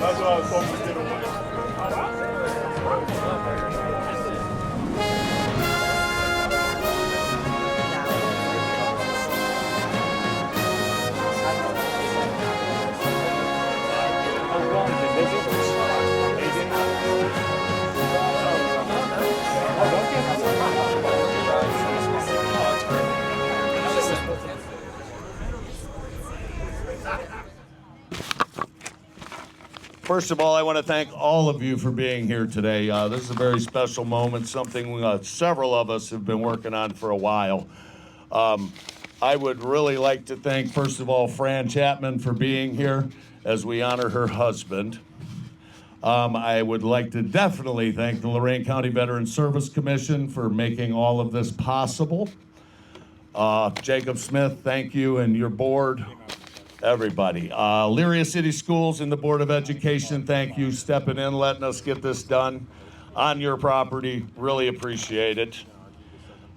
That's what I was hoping to get away. First of all, I want to thank all of you for being here today. This is a very special moment, something several of us have been working on for a while. I would really like to thank, first of all, Fran Chapman for being here as we honor her husband. I would like to definitely thank the Lorain County Veterans Service Commission for making all of this possible. Jacob Smith, thank you, and your board. Everybody. Elyria City Schools and the Board of Education, thank you stepping in, letting us get this done on your property. Really appreciate it.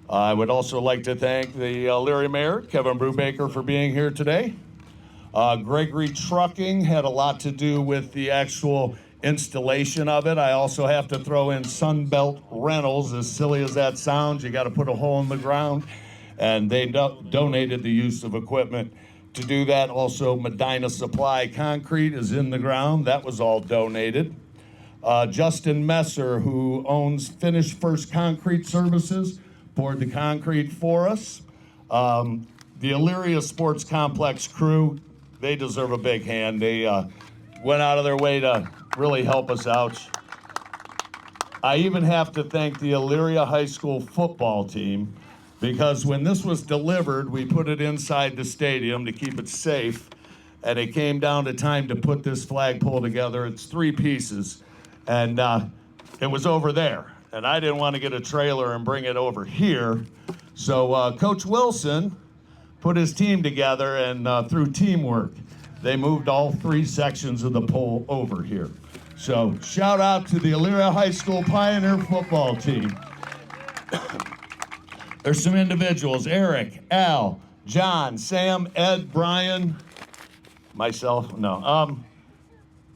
I would also like to thank the Elyria Mayor, Kevin Brubaker, for being here today. Gregory Trucking had a lot to do with the actual installation of it. I also have to throw in Sunbelt Rentals. As silly as that sounds, you got to put a hole in the ground, and they donated the use of equipment to do that. Also, Medina Supply Concrete is in the ground. That was all donated. Justin Messer, who owns Finish First Concrete Services, poured the concrete for us. The Elyria Sports Complex crew, they deserve a big hand. They went out of their way to really help us out. I even have to thank the Elyria High School football team, because when this was delivered, we put it inside the stadium to keep it safe, and it came down to time to put this flagpole together. It's 3 pieces, and it was over there, and I didn't want to get a trailer and bring it over here, so Coach Wilson put his team together, and through teamwork, they moved all 3 sections of the pole over here. So shout out to the Elyria High School Pioneer football team. There's some individuals: Eric, Al, John, Sam, Ed, Brian, myself. No,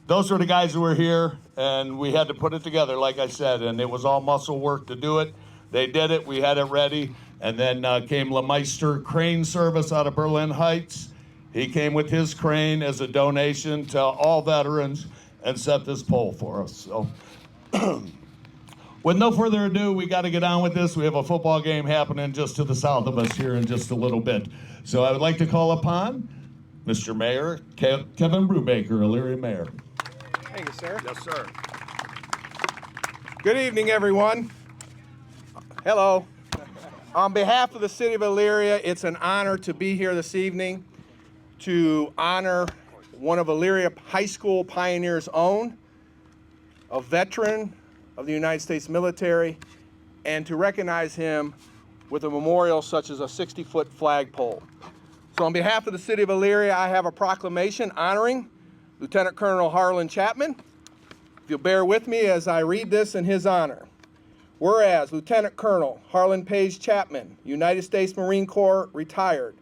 those were the guys who were here, and we had to put it together, like I said, and it was all muscle work to do it. They did it. We had it ready, and then came LeMeister Crane Service out of Berlin Heights. He came with his crane as a donation to all veterans and set this pole for us. So. With no further ado, we got to get on with this. We have a football game happening just to the south of us here in just a little bit. So I would like to call upon Mr. Mayor Kevin Brubaker, Elyria Mayor. Thank you, sir. Yes, sir. Good evening, everyone. Hello. On behalf of the city of Elyria, it's an honor to be here this evening to honor one of Elyria High School Pioneers' own, a veteran of the United States military, and to recognize him with a memorial such as a 60-foot flagpole. So on behalf of the city of Elyria, I have a proclamation honoring Lieutenant Colonel Harlin Chapman. If you'll bear with me as I read this in his honor. Whereas Lieutenant Colonel Harlin Page Chapman, United States Marine Corps, retired,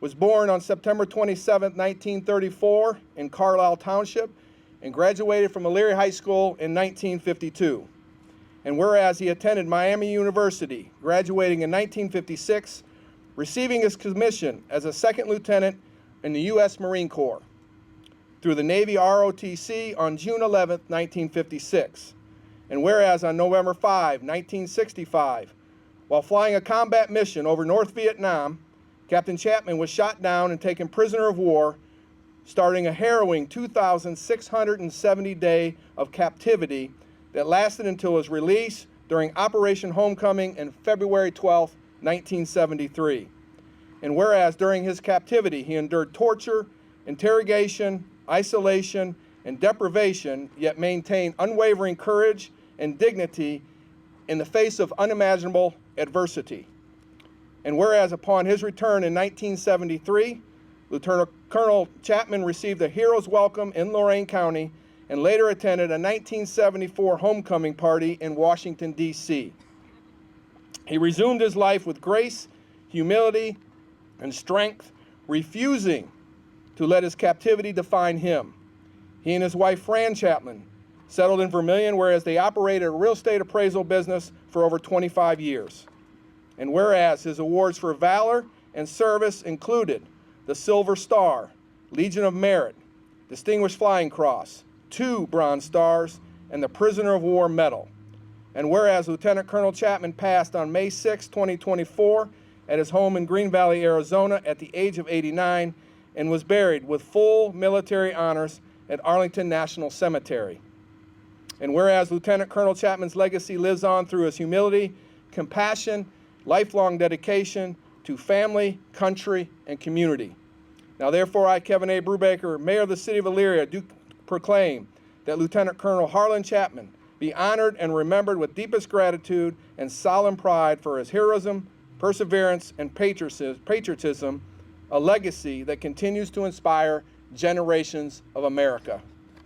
was born on September 27, 1934 in Carlisle Township, and graduated from Elyria High School in 1952. And whereas he attended Miami University, graduating in 1956, receiving his commission as a second lieutenant in the U.S. Marine Corps, through the Navy ROTC on June 11, 1956. And whereas on November 5, 1965, while flying a combat mission over North Vietnam, Captain Chapman was shot down and taken prisoner of war, starting a harrowing 2,670 day of captivity that lasted until his release during Operation Homecoming in February 12, 1973. And whereas during his captivity he endured torture, interrogation, isolation, and deprivation, yet maintained unwavering courage and dignity in the face of unimaginable adversity. And whereas upon his return in 1973, Lieutenant Colonel Chapman received a hero's welcome in Lorain County and later attended a 1974 homecoming party in Washington, D.C. He resumed his life with grace, humility, and strength, refusing to let his captivity define him. He and his wife, Fran Chapman, settled in Vermilion, whereas they operated a real estate appraisal business for over 25 years. And whereas his awards for valor and service included the Silver Star, Legion of Merit, Distinguished Flying Cross, 2 Bronze Stars, and the Prisoner of War Medal. And whereas Lieutenant Colonel Chapman passed on May 6, 2024, at his home in Green Valley, Arizona, at the age of 89, and was buried with full military honors at Arlington National Cemetery. And whereas Lieutenant Colonel Chapman's legacy lives on through his humility, compassion, lifelong dedication to family, country, and community. Now therefore, I, Kevin A. Brubaker, Mayor of the City of Elyria, do proclaim that Lieutenant Colonel Harlin Chapman be honored and remembered with deepest gratitude and solemn pride for his heroism, perseverance, and patriotism, a legacy that continues to inspire generations of America.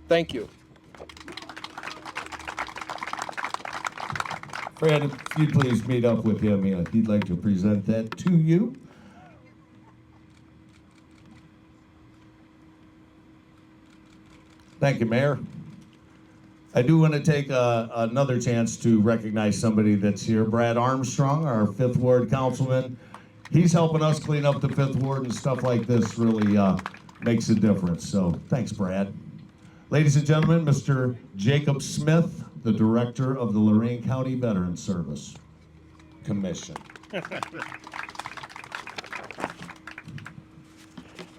Thank you. Fred, if you'd please meet up with him, he'd like to present that to you. Thank you, Mayor. I do want to take another chance to recognize somebody that's here. Brad Armstrong, our 5th Ward Councilman. He's helping us clean up the 5th Ward, and stuff like this really makes a difference. So thanks, Brad. Ladies and gentlemen, Mr. Jacob Smith, the Director of the Lorain County Veterans Service Commission.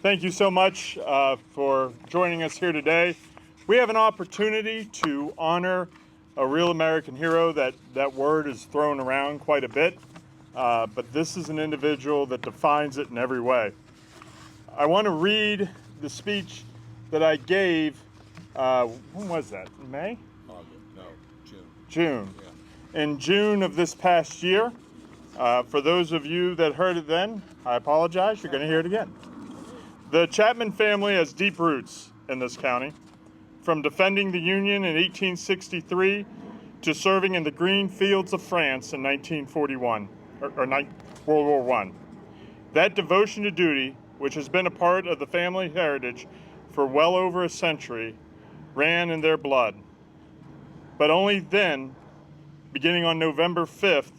Thank you so much for joining us here today. We have an opportunity to honor a real American hero. That word is thrown around quite a bit, but this is an individual that defines it in every way. I want to read the speech that I gave, when was that, in May? June. Yeah. In June of this past year. For those of you that heard it then, I apologize, you're going to hear it again. The Chapman family has deep roots in this county, from defending the Union in 1863 to serving in the green fields of France in 1941, World War I. That devotion to duty, which has been a part of the family heritage for well over a century, ran in their blood. But only then, beginning on November 5th,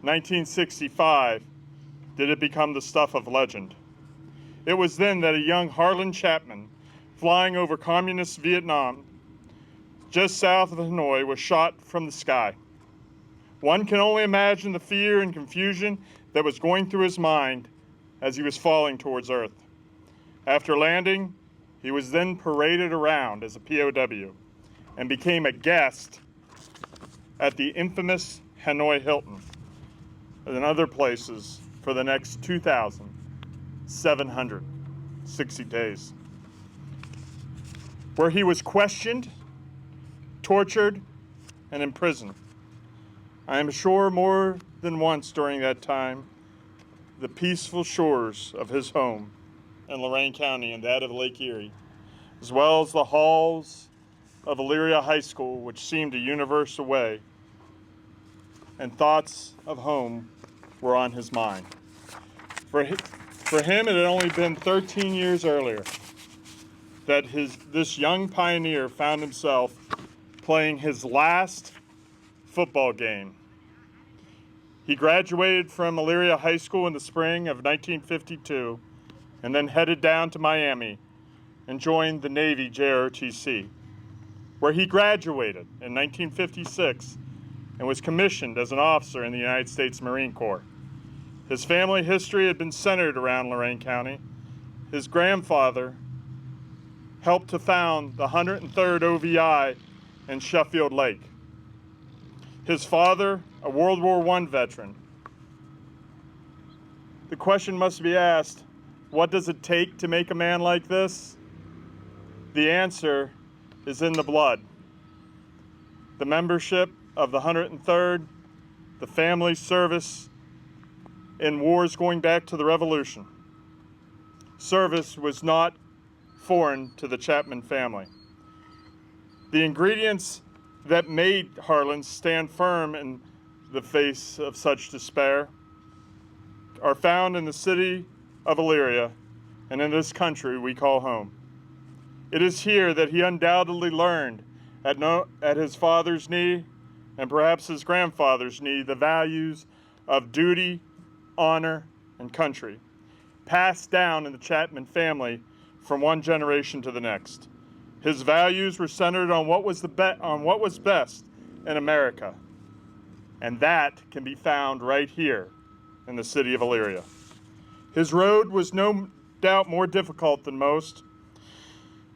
1965, did it become the stuff of legend. It was then that a young Harlin Chapman, flying over communist Vietnam, just south of Hanoi, was shot from the sky. One can only imagine the fear and confusion that was going through his mind as he was falling towards Earth. After landing, he was then paraded around as a POW and became a guest at the infamous Hanoi Hilton and other places for the next 2,760 days, where he was questioned, tortured, and imprisoned. I am sure more than once during that time, the peaceful shores of his home in Lorain County and that of Lake Erie, as well as the halls of Elyria High School, which seemed a universe away, and thoughts of home were on his mind. For him, it had only been 13 years earlier that this young pioneer found himself playing his last football game. He graduated from Elyria High School in the spring of 1952 and then headed down to Miami and joined the Navy JROTC, where he graduated in 1956 and was commissioned as an officer in the United States Marine Corps. His family history had been centered around Lorain County. His grandfather helped to found the 103rd OVI in Sheffield Lake. His father, a World War I veteran. The question must be asked, what does it take to make a man like this? The answer is in the blood. The membership of the 103rd, the family service in wars going back to the Revolution. Service was not foreign to the Chapman family. The ingredients that made Harlin stand firm in the face of such despair are found in the city of Elyria and in this country we call home. It is here that he undoubtedly learned at his father's knee and perhaps his grandfather's knee the values of duty, honor, and country, passed down in the Chapman family from one generation to the next. His values were centered on what was best in America, and that can be found right here in the city of Elyria. His road was no doubt more difficult than most.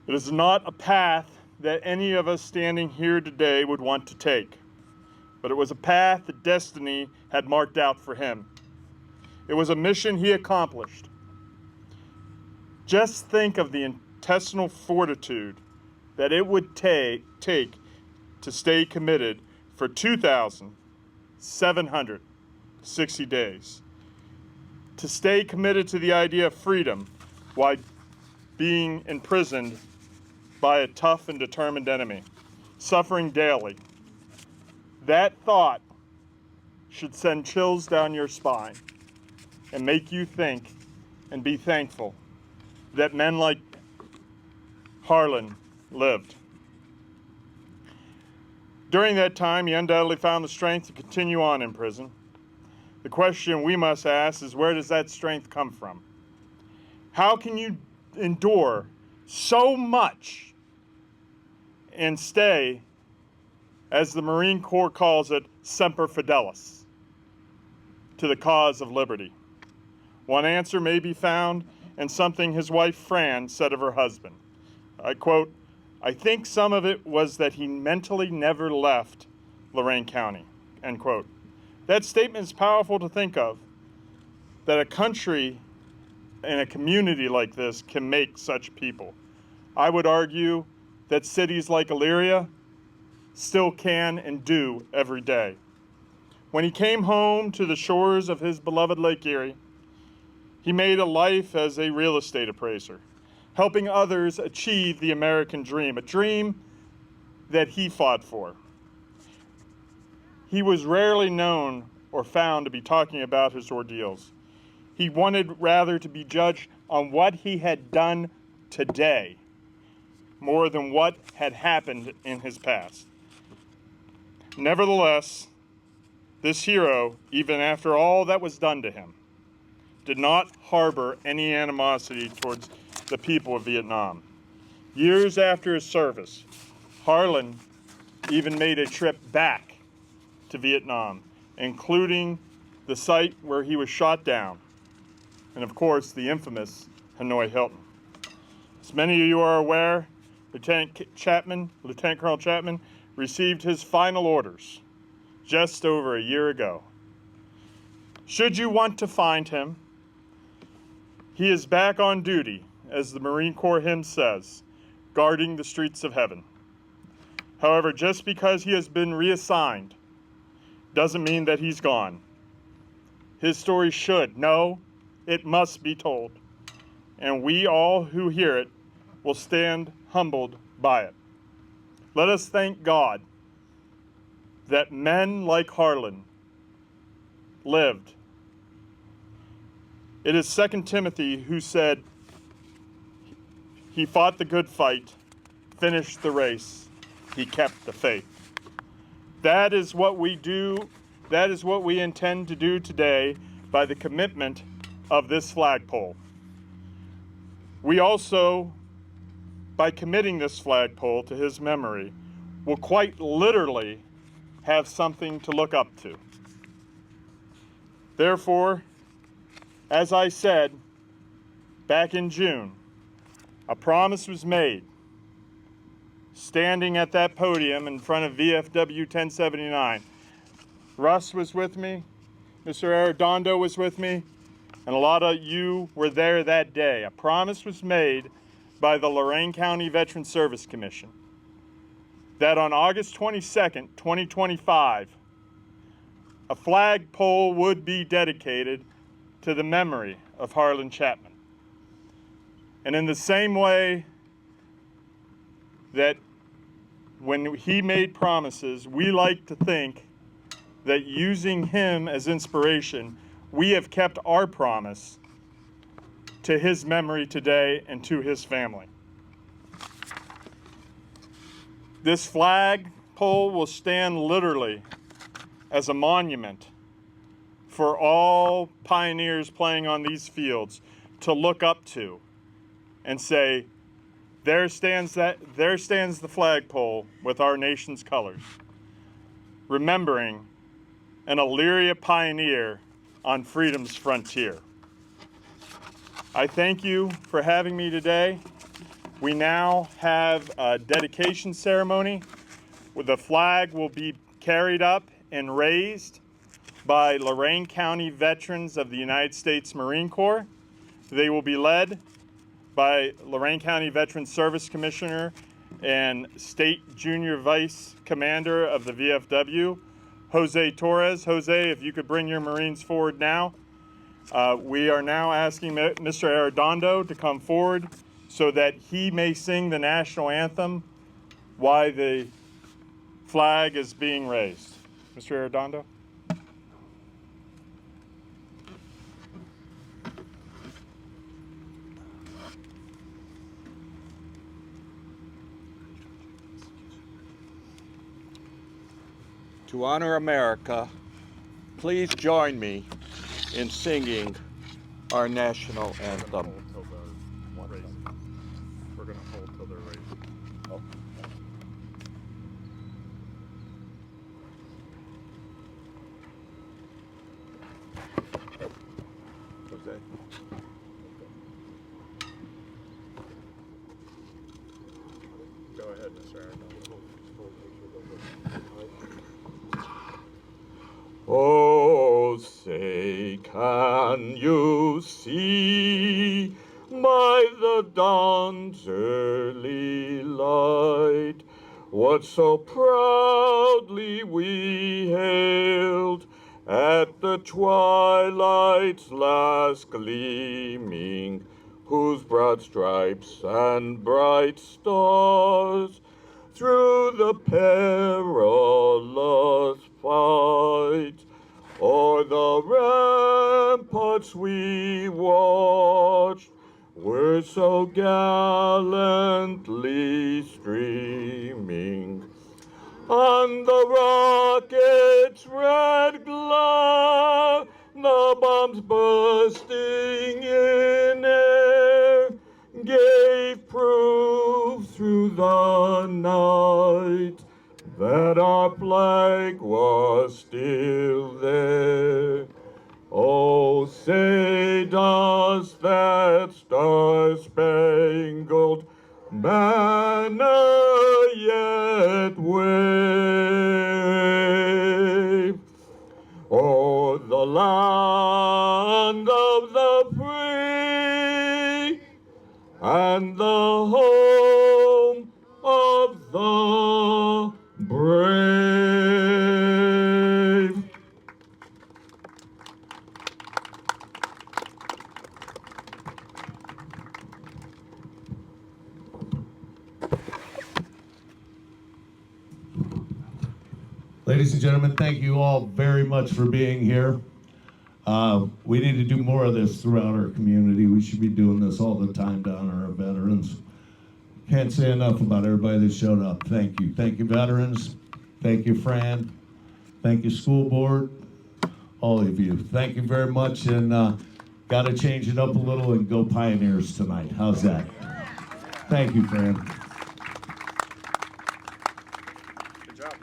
It is not a path that any of us standing here today would want to take, but it was a path that destiny had marked out for him. It was a mission he accomplished. Just think of the intestinal fortitude that it would take to stay committed for 2,760 days. To stay committed to the idea of freedom while being imprisoned by a tough and determined enemy, suffering daily. That thought should send chills down your spine and make you think and be thankful that men like Harlin lived. During that time, he undoubtedly found the strength to continue on in prison. The question we must ask is, where does that strength come from? How can you endure so much and stay, as the Marine Corps calls it, semper fidelis, to the cause of liberty? One answer may be found in something his wife Fran said of her husband. I quote, "I think some of it was that he mentally never left Lorain County," end quote. That statement is powerful to think of, that a country and a community like this can make such people. I would argue that cities like Elyria still can and do every day. When he came home to the shores of his beloved Lake Erie, he made a life as a real estate appraiser, helping others achieve the American dream, a dream that he fought for. He was rarely known or found to be talking about his ordeals. He wanted rather to be judged on what he had done today more than what had happened in his past. Nevertheless, this hero, even after all that was done to him, did not harbor any animosity towards the people of Vietnam. Years after his service, Harlin even made a trip back to Vietnam, including the site where he was shot down, and of course the infamous Hanoi Hilton. As many of you are aware, Lieutenant Colonel Chapman received his final orders just over a year ago. Should you want to find him, he is back on duty, as the Marine Corps hymn says, guarding the streets of heaven. However, just because he has been reassigned doesn't mean that he's gone. His story should, no, it must be told, and we all who hear it will stand humbled by it. Let us thank God that men like Harlin lived. It is 2 Timothy who said, he fought the good fight, finished the race, he kept the faith. That is what we do, that is what we intend to do today by the commitment of this flagpole. We also, by committing this flagpole to his memory, will quite literally have something to look up to. Therefore, as I said back in June, a promise was made. Standing at that podium in front of VFW 1079, Russ was with me, Mr. Arredondo was with me, and a lot of you were there that day. A promise was made by the Lorain County Veteran Service Commission that on August 22nd, 2025, a flagpole would be dedicated to the memory of Harlin Chapman. And in the same way that when he made promises, we like to think that using him as inspiration, we have kept our promise to his memory today and to his family. This flagpole will stand literally as a monument for all pioneers playing on these fields to look up to and say, there stands the flagpole with our nation's colors, remembering an Elyria pioneer on freedom's frontier. I thank you for having me today. We now have a dedication ceremony where the flag will be carried up and raised by Lorain County veterans of the United States Marine Corps. They will be led by Lorain County Veteran Service Commissioner and State Junior Vice Commander of the VFW, Jose Torres. Jose, if you could bring your Marines forward now. We are now asking Mr. Arredondo to come forward so that he may sing the national anthem while the flag is being raised. Mr. Arredondo. To honor America, please join me in singing our national anthem. We're going to hold till they're raised. Jose. Go ahead, Mr. Arredondo. Oh, say, can you see by the dawn's early light what so proudly we hailed at the twilight's last gleaming, whose broad stripes and bright stars through the perilous fight o'er the ramparts we watched were so gallantly streaming, on the rocket's red glare, the bombs bursting in air gave proof through the night that our flag was still there. Oh, say does that star-spangled banner yet wave o'er the land of the free and the home of the brave? Ladies and gentlemen, thank you all very much for being here. We need to do more of this throughout our community. We should be doing this all the time to honor our veterans. Can't say enough about everybody that showed up. Thank you. Thank you, veterans. Thank you, Fran. Thank you, school board. All of you. Thank you very much. And got to change it up a little and go Pioneers tonight. How's that? Thank you, Fran. Good job.